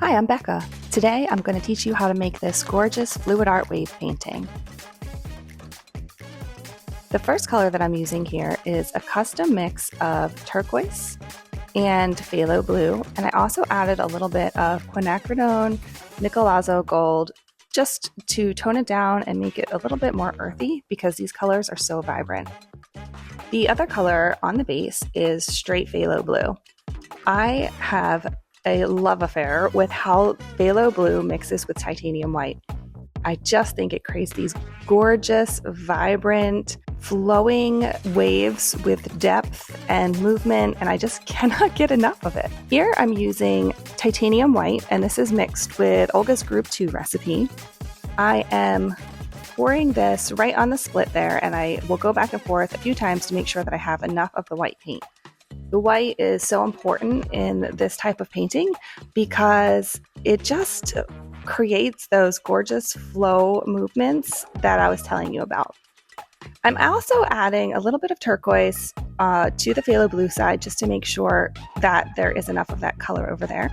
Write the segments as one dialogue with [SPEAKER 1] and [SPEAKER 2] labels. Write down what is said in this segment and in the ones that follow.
[SPEAKER 1] Hi, I'm Becca. Today I'm going to teach you how to make this gorgeous fluid art wave painting. The first color that I'm using here is a custom mix of turquoise and phthalo blue, and I also added a little bit of quinacridone, nickelazzo gold, just to tone it down and make it a little bit more earthy because these colors are so vibrant. The other color on the base is straight phthalo blue. I have a love affair with how phthalo blue mixes with titanium white. I just think it creates these gorgeous, vibrant, flowing waves with depth and movement, and I just cannot get enough of it. Here I'm using titanium white, and this is mixed with Olga's Group 2 recipe. I am pouring this right on the split there, and I will go back and forth a few times to make sure that I have enough of the white paint. The white is so important in this type of painting because it just creates those gorgeous flow movements that I was telling you about. I'm also adding a little bit of turquoise to the phthalo blue side just to make sure that there is enough of that color over there.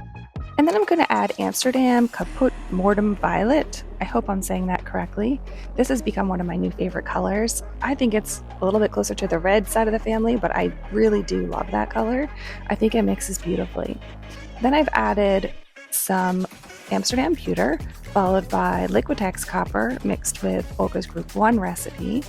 [SPEAKER 1] And then I'm going to add Amsterdam Caput Mortem Violet. I hope I'm saying that correctly. This has become one of my new favorite colors. I think it's a little bit closer to the red side of the family, but I really do love that color. I think it mixes beautifully. Then I've added some Amsterdam Pewter, followed by Liquitex Copper mixed with Olga's Group 1 recipe.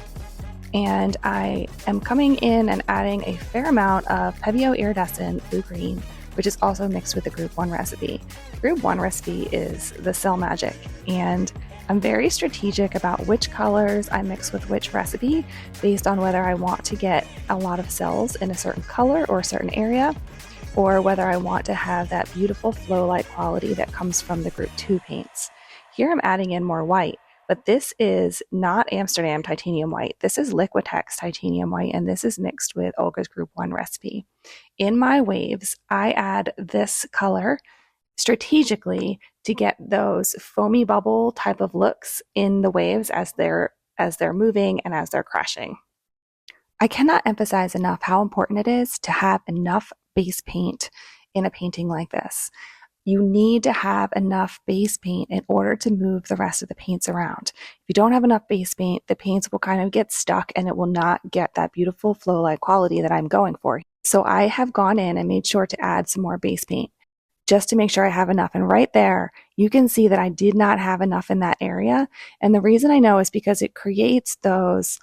[SPEAKER 1] And I am coming in and adding a fair amount of Pebeo Iridescent Blue Green, which is also mixed with the Group 1 recipe. Group 1 recipe is the cell magic, and I'm very strategic about which colors I mix with which recipe based on whether I want to get a lot of cells in a certain color or a certain area, or whether I want to have that beautiful flow-like quality that comes from the Group 2 paints. Here I'm adding in more white, but this is not Amsterdam Titanium White. This is Liquitex Titanium White, and this is mixed with Olga's Group 1 recipe. In my waves, I add this color strategically to get those foamy bubble type of looks in the waves as they're moving and as they're crashing. I cannot emphasize enough how important it is to have enough base paint in a painting like this. You need to have enough base paint in order to move the rest of the paints around. If you don't have enough base paint, the paints will kind of get stuck and it will not get that beautiful flow-like quality that I'm going for. So I have gone in and made sure to add some more base paint just to make sure I have enough. And right there, you can see that I did not have enough in that area. And the reason I know is because it creates those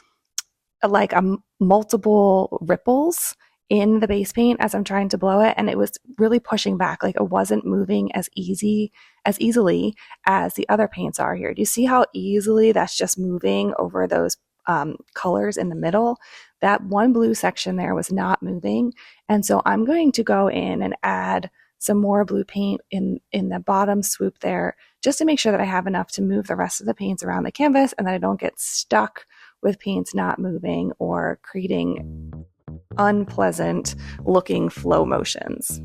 [SPEAKER 1] like multiple ripples in the base paint as I'm trying to blow it, and it was really pushing back, like it wasn't moving as easily as the other paints are here. Do you see how easily that's just moving over those colors in the middle? That one blue section there was not moving, and so I'm going to go in and add some more blue paint in the bottom swoop there just to make sure that I have enough to move the rest of the paints around the canvas and that I don't get stuck with paints not moving or creating unpleasant looking flow motions.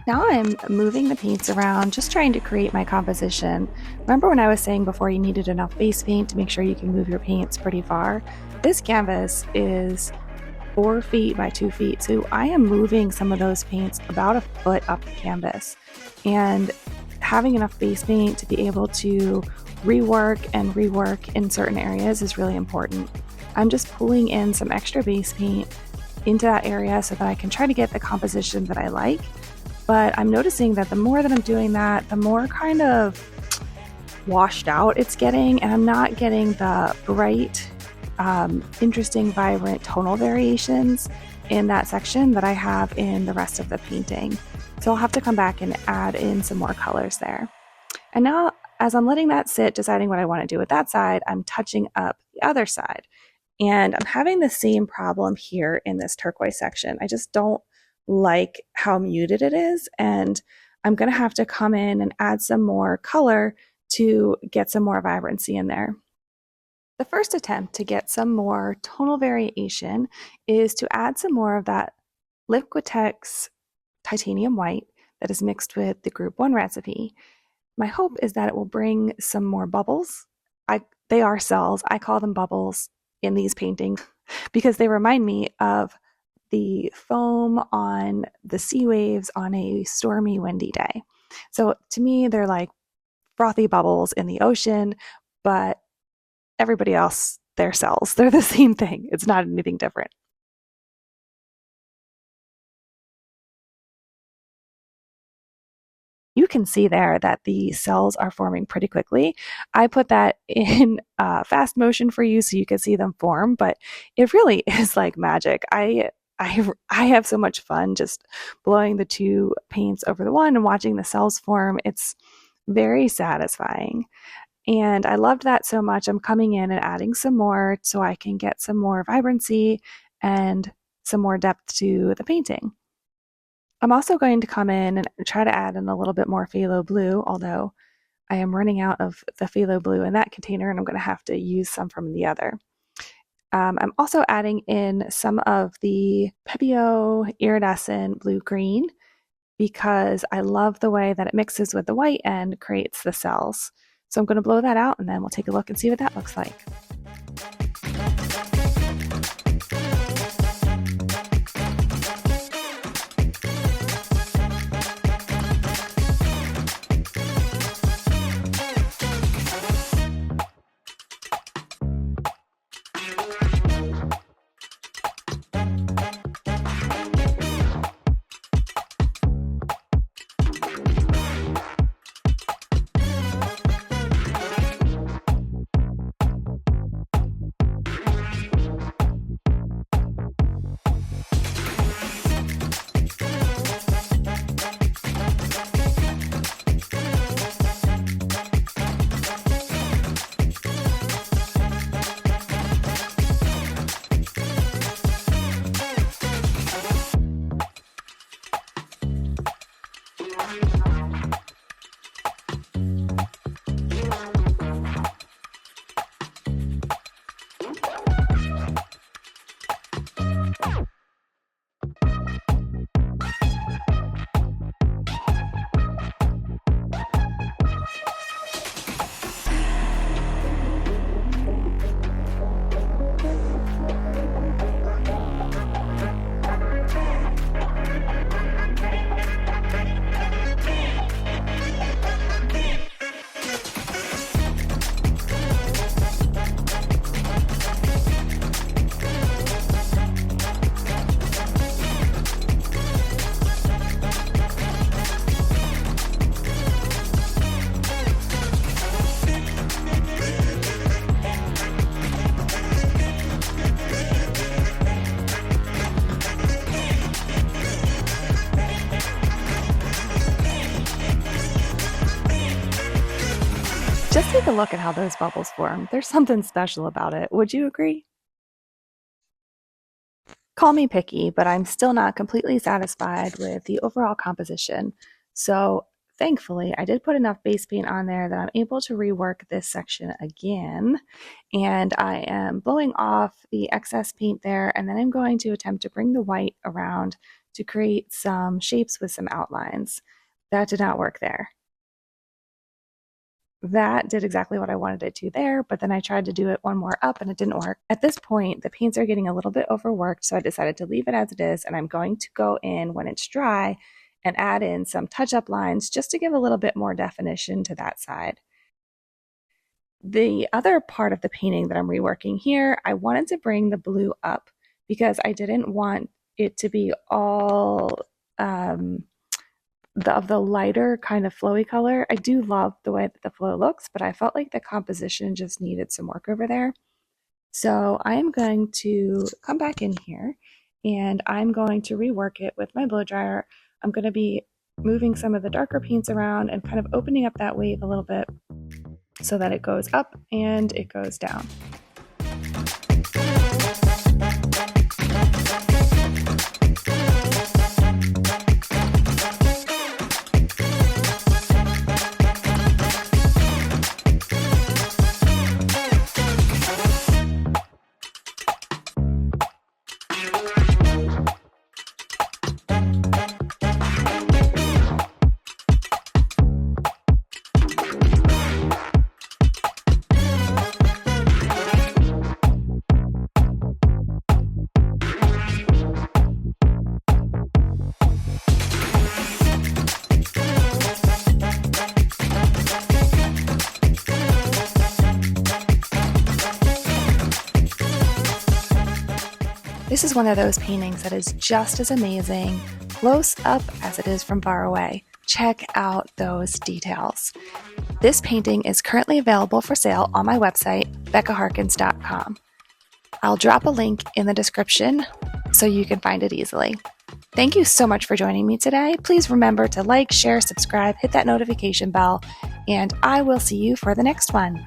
[SPEAKER 1] Now I'm moving the paints around, just trying to create my composition. Remember when I was saying before you needed enough base paint to make sure you can move your paints pretty far? This canvas is 4 feet by 2 feet, so I am moving some of those paints about a foot up the canvas. And having enough base paint to be able to rework in certain areas is really important. I'm just pulling in some extra base paint into that area so that I can try to get the composition that I like. But I'm noticing that the more that I'm doing that, the more kind of washed out it's getting, and I'm not getting the bright, interesting, vibrant tonal variations in that section that I have in the rest of the painting. So I'll have to come back and add in some more colors there. And now, as I'm letting that sit, deciding what I want to do with that side, I'm touching up the other side. And I'm having the same problem here in this turquoise section. I just don't like how muted it is, and I'm going to have to come in and add some more color to get some more vibrancy in there. The first attempt to get some more tonal variation is to add some more of that Liquitex Titanium White that is mixed with the Group 1 recipe. My hope is that it will bring some more bubbles. They are cells. I call them bubbles in these paintings because they remind me of the foam on the sea waves on a stormy, windy day. So to me, they're like frothy bubbles in the ocean, but everybody else, they're cells. They're the same thing. It's not anything different. You can see there that the cells are forming pretty quickly. I put that in fast motion for you so you can see them form, but it really is like magic. I have so much fun just blowing the two paints over the one and watching the cells form. It's very satisfying. And I loved that so much. I'm coming in and adding some more so I can get some more vibrancy and some more depth to the painting. I'm also going to come in and try to add in a little bit more phthalo blue, although I am running out of the phthalo blue in that container and I'm going to have to use some from the other. I'm also adding in some of the Pebeo iridescent blue-green because I love the way that it mixes with the white and creates the cells. So I'm going to blow that out and then we'll take a look and see what that looks like. Just take a look at how those bubbles form. There's something special about it. Would you agree? Call me picky, but I'm still not completely satisfied with the overall composition. So thankfully, I did put enough base paint on there that I'm able to rework this section again. And I am blowing off the excess paint there, and then I'm going to attempt to bring the white around to create some shapes with some outlines. That did not work there. That did exactly what I wanted it to there, but then I tried to do it one more up and it didn't work. At this point, the paints are getting a little bit overworked, so I decided to leave it as it is, and I'm going to go in when it's dry and add in some touch-up lines just to give a little bit more definition to that side. The other part of the painting that I'm reworking here, I wanted to bring the blue up because I didn't want it to be all of the lighter kind of flowy color. I do love the way that the flow looks, but I felt like the composition just needed some work over there. So I'm going to come back in here and I'm going to rework it with my blow dryer. I'm going to be moving some of the darker paints around and kind of opening up that weight a little bit so that it goes up and it goes down. This is one of those paintings that is just as amazing close up as it is from far away. Check out those details. This painting is currently available for sale on my website, beccaharkins.com. I'll drop a link in the description so you can find it easily. Thank you so much for joining me today. Please remember to like, share, subscribe, hit that notification bell, and I will see you for the next one.